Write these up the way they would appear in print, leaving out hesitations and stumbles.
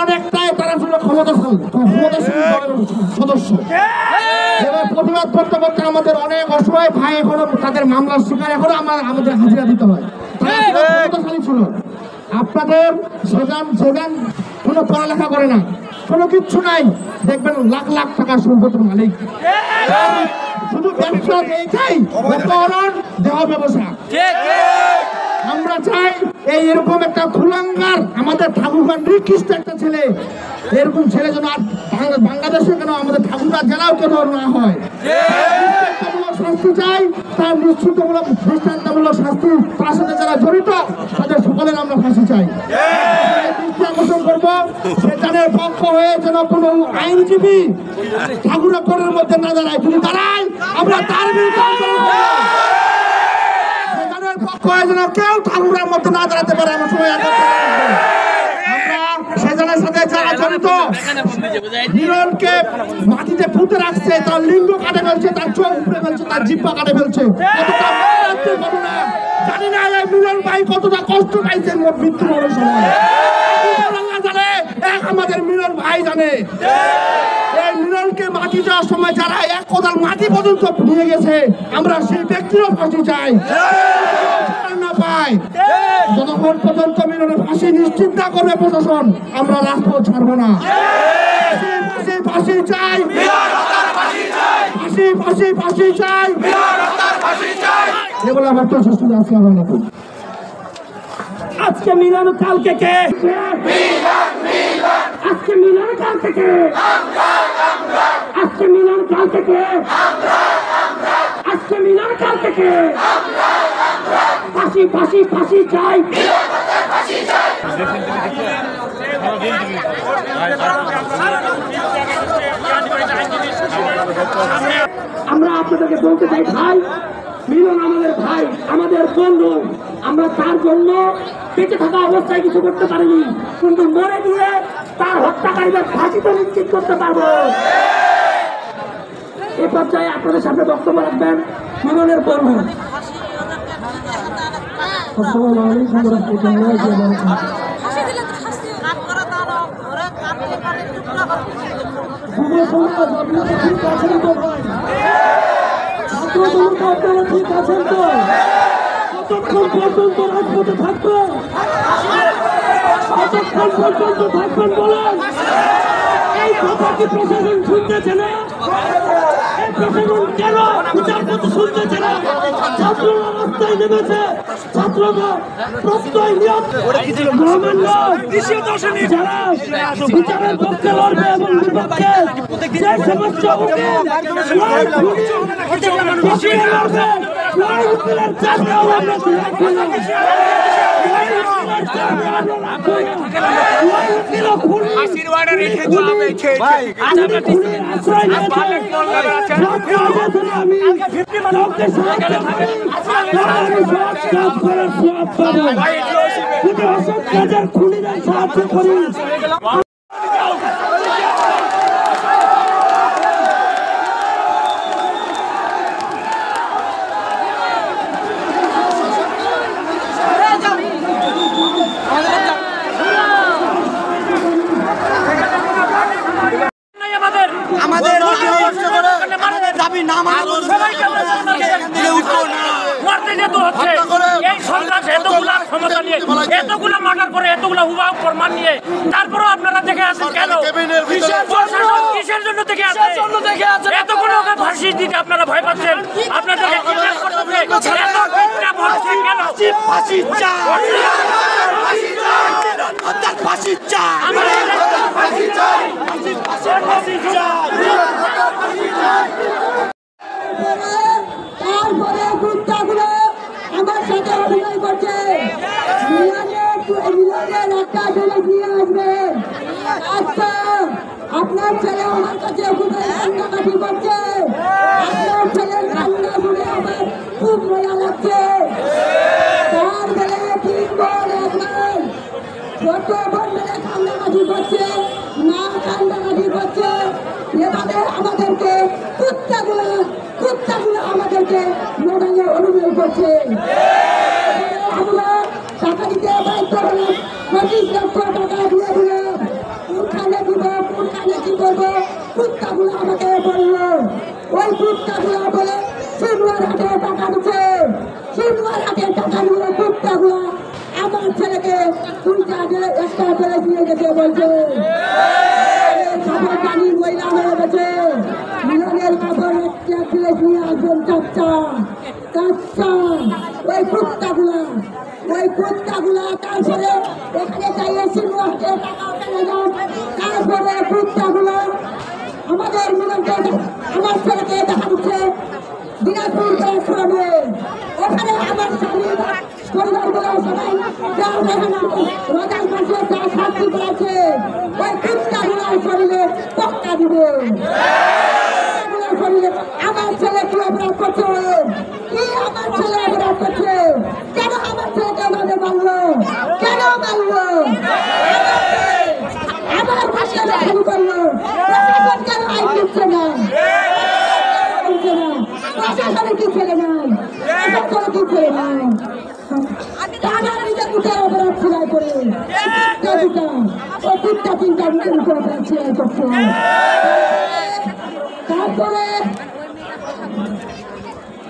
অনেকটাই তারা ছিল ক্ষমতাশীল সদস্য। এবার প্রতিবাদ করতে করতে আমাদের অনেক অসহায় ভাই এখনো তাদের মামলার শিকার, এখনো আমাদের হাজিরা দিতে হয়। ক্ষমতাশালী ছিল। আপনাদের সেগান কোনো পড়ালেখা করে না, কোনো কিচ্ছু নাই, দেখবেন লাখ লাখ টাকার সম্পত্তির মালিক। শুধু ব্যবসা এইটাই অপহরণ, দেহ ব্যবসা। আমরা চাই এরকম একটা কুলাঙ্গার আমাদের ঠাকুরগাঁ নিকৃষ্ট একটা ছেলে, এরকম ছেলে যেন আর বাংলাদেশে কেন আমাদের ঠাকুরগাঁ জেলাও কেন না হয়। শাস্তি চাই, তার নিশ্চিতমূলক দৃষ্টান্তমূলক শাস্তি, তার সাথে যারা জড়িত তাদের সকলের আমরা ফাঁসি চাই। আকর্ষণ করবো সেখানের পক্ষ হয়ে যেন কোনো আইনজীবী ঠাকুরগাঁ কোর্টের মধ্যে না দাঁড়ায়, যদি দাঁড়ায় আমরা তার বিরুদ্ধে পক্ষ হয়ে যেন কেউ ঠাকুরের মধ্যে না দাঁড়াতে পারে। আমরা সবাই আমরা সেজনের সাথে যারা জড়িত, মিলনকে মাটিতে পুঁতে রাখছে, তার লিঙ্গ কাটে ফেলছে, তার চোখ উপড়ে ফেলছে, তার জিহ্বা কাটে ফেলছে, জানি না এই মিলন ভাই কতটা কষ্ট পাইছেন মৃত্যু হওয়ার সময়। জানে, আমাদের মিলন ভাই জানে। এই মিলনকে মাটি দেওয়ার সময় যারা এক কোদাল মাটি পর্যন্ত নিয়ে গেছে, আমরা সেই ব্যক্তিরও ফাঁসি চাই না পাই। যতক্ষণ পর্যন্ত মিলনের ফাঁসি নিশ্চিত না করবে প্রশাসন, আমরা রাজপথ ছাড়বো না। ফাঁসি চাই, ফাঁসি ফাঁসি ফাঁসি চাই, এগুলো আমার প্রশাসন আছে। আজকে মিলন কালকে কে? আজকে মিলন কালকে কে? আজকে মিলন কালকে কে? আজকে মিলন কালকে কে? ফাঁসি ফাঁসি ফাঁসি চাই। আমরা আপনাদেরকে বলতে চাই, ভাই মিলন আমাদের ভাই, আমাদের বন্ধু। আমরা তার জন্য বেঁচে থাকা অবস্থায় কিছু করতে পারিনি, কিন্তু মরে গিয়ে তার হত্যাকারীদের ফাঁসি তো নিশ্চিত করতে পারবো। এই পর্যায়ে আপনাদের সামনে বক্তব্য রাখবেন মিলনের বন্ধু। ঠিক আছেন তো? কতক্ষণ পর্যন্ত রাজপথে থাকবেন? কতক্ষণ পর্যন্ত থাকবেন বলেন? এই কথা কি প্রশাসন শুনতেছে না? এই প্রশাসন কেন বিচারপতি শুনতেছে না? ছাত্ররা রাস্তায় নেমেছে, ছাত্ররা প্রত্যয় যারা বিচারের পক্ষে লড়বে এবং বিপক্ষে যে সমস্ত লড়বে, খুনিদের সাহায্য করি। দাবি না এতগুলো মার্ডার করে, এতগুলো হুবাহ প্রমাণ নিয়ে, তারপরেও আপনারা দেখে আছেন কেন? কিসের জন্য দেখে আছেন? এতগুলো ফাঁসি দিতে আপনারা ভয় পাচ্ছেন? আপনাদেরকে কিডন্যাপ করতেছে, এত কিডন্যাপ হচ্ছে কেন? ফাঁসি চাই, ফাঁসি চাই, ফাঁসি চাই, ফাঁসি চাই। তারপরে গুন্ডাগুলো আমার সাথে অভিনয় করছে। মিলনের একটা ছেলে নিয়ে আসবেন। আচ্ছা, আপনার ছেলে আমার কাছে কান্নাকাটি করছে, আপনার ছেলের কান্না শুনে আমার খুব মজা লাগছে। তার বেলে 3 বোন 1 ভাই, ছোট বোন বেলে কান্নাকাটি করছে, মা কান্নাকাটি করছে। এভাবে আমাদেরকে কুত্তাগুলো আমাদেরকে লড়াইয়ে অভিনয় করছে। আমরা টাকা দিতে বাধ্য হলাম, 25 লক্ষ টাকা দিয়ে দিলাম। কুত্তাগুলো আমাকে বললো, ওই কুত্তাগুলো বলে সিনুয়ার হাটে টাকা দিচ্ছে, সিনুয়ার হাটে টাকা দিয়ে কুত্তাগুলো আমার ছেলেকে দুইটা জেলে একটা জেলে দিয়ে গেছে বলছে সবাই জানি মহিলা হয়ে গেছে মিলনের কাপড় একটা ছেলে নিয়ে আসবেন চাচ্চা চাচ্চা ওই কুত্তাগুলা তারপরে এখানে চাইয়ে সিনুয়ারকে টাকা পেয়ে যান তারপরে কুত্তাগুলো আমাদের মিলনকে আমার ছেলেকে দেখা দিচ্ছে দিনাজপুর ছড়াবে ওখানে আমার স্বামী পরিবারগুলো সবাই যা রোজার মাসে যা শান্তি করেছে ওই কুত্তাগুলো শরীরে পক্কা দিবে শরীরে আমার ছেলে কি অপরাধ করছে কি আমার ছেলে অপরাধ করছে কেন আমার ছেলেকে আমাদের মারলো কেন মারলো আমার ভাষাটা শুরু করলো প্রশাসন কেন আইন দিচ্ছে না প্রশাসনের কি ছেলে নাই প্রশাসনের কি ছেলে নাই টানা নিজের মুখের অপরাধ ছিলাই করে ও তিনটা মুখের উপর অপরাধ ছিলাই করছে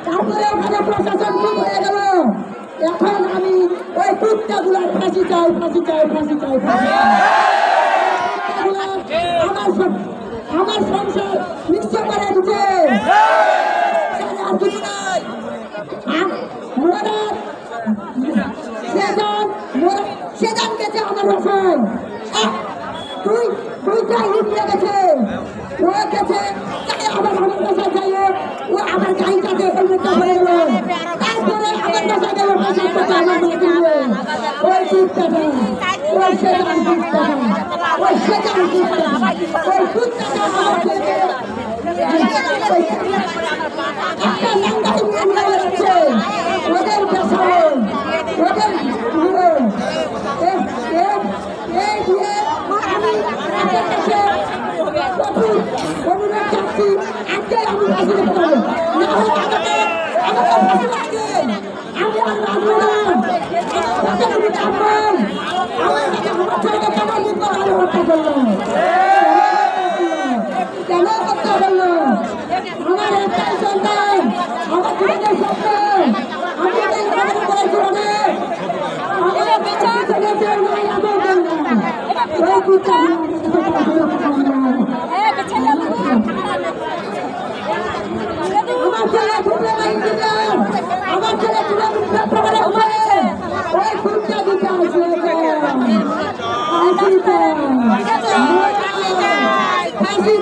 তারপরে ওখানে প্রশাসন খুব হয়ে গেল এখন আমি ওই কুত্তাগুলার ফাঁসি চাই আমার সংসার নিঃস্ব করে দিচ্ছে আর কিছু নাই সেজান গেছে আমার রসন দুইটা ইট লেগেছে ও গেছে আবার আমার বাসা যাইয়ে ও আমার গাড়িটাকে হেলমেটটা হয়ে গেল তারপরে আমার বাসা গেল বাসার কথা আমার দিলে ওই কুত্তাটা ওই সেজান কুত্তাটা ওই কুত্তাটা আমার ছেলেকে একটা নাঙ্গাই নাঙ্গা বেরোচ্ছে ওদের বেসায় ওদের আমি আপনার কাছে প্রচুর অনুরোধ করছি আজকে আমি ফাঁসি দিতে পারবো না হলে আমাকে ফাঁসি লাগবেন আমি আর রাখবো না আমার ছেলেকে কেন লিখবো আরো হত্যা করলো কেন হত্যা করলো আমার একটাই সন্তান আমার জীবনের স্বপ্ন আমি এটাই মনে করেছি অনেক আমার বিচার ছেলেকে নাই আমার ওই কুত্তা আমার ছেলে ঘুরে নাই দিলাম আমার ছেলে ঘুরে ওই কুত্তা দিতে আসলে আমি ফাঁসি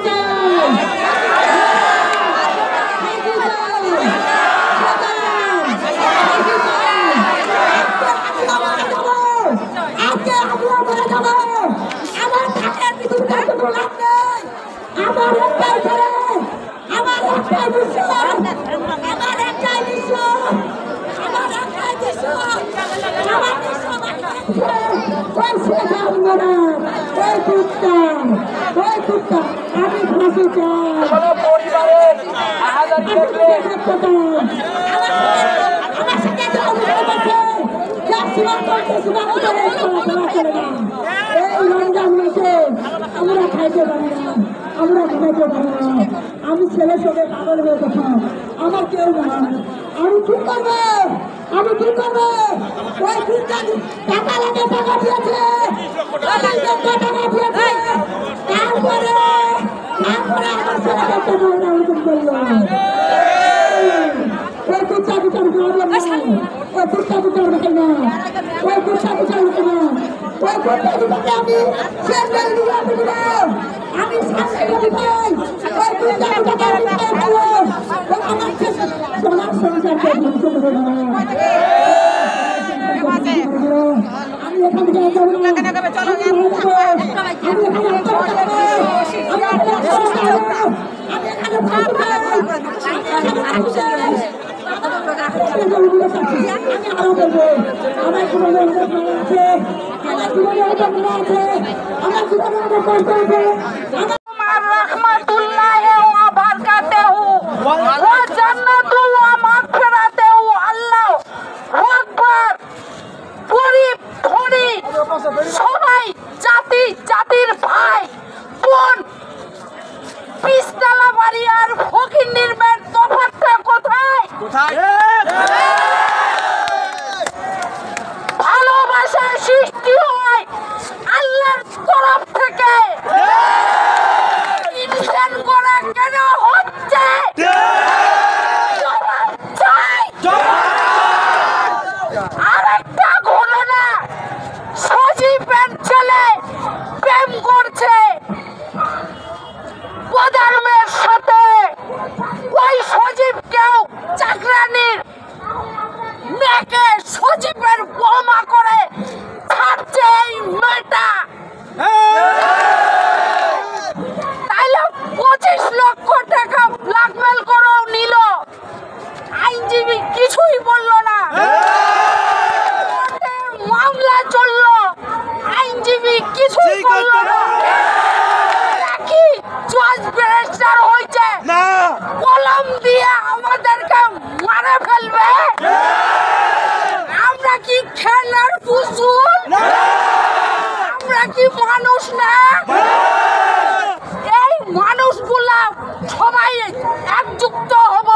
এই রমজান মাসে আমরা খাইতে পারি না আমরা ঘুমাইতে পারি না আমি ছেলের সঙ্গে পাগল হয়ে গেছি আমার কেউ না আমি কি করবো ওই টাকা লাগে টাকা দিয়েছে টাকা দিয়েছে তারপরে আমার ছেলেকে মহিলা হুকুম করলো ওই কুত্তা বিচার করবে না ওই কুত্তা বিচার হবে না ওই কুত্তা বিচার হবে না ওই কুত্তা বিচারকে আমি সেন্টার দিয়ে আমি দিলাম আমি শান্তি দিবাই ওই কুত্তা বিচারকে আমি দিলাম আমার সোনার সংসারকে ধ্বংস করে না আমি এখান থেকে যাবো না আমি সবাই জাতির ভাই বোন মানুষ না, এই মানুষগুলা সবাই একযুক্ত হব।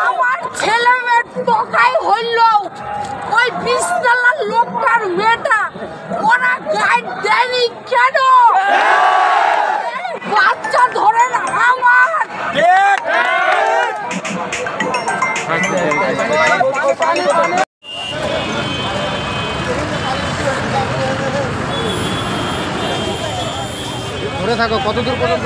আমার ছেলে মেয়ে টকাই হইল ওই 20 তলার লোকটার মেয়েটা, ওরা গাইড দেয়নি কেন? বাচ্চা ধরে না আমার ধরে থাকো, কতদূর পর্যন্ত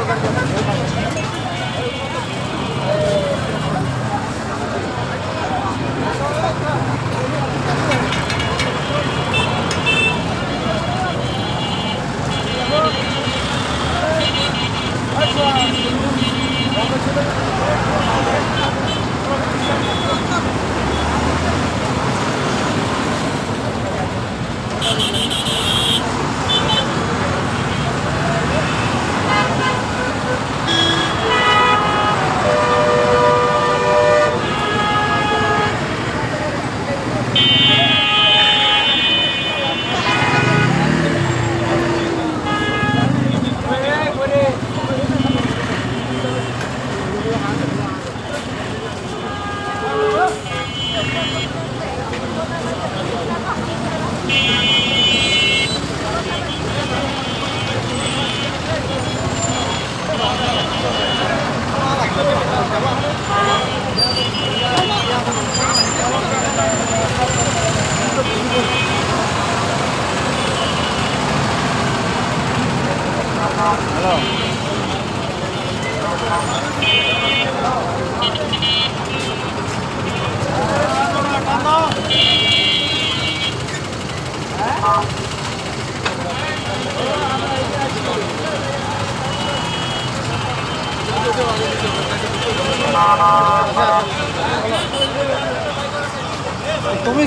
তুমি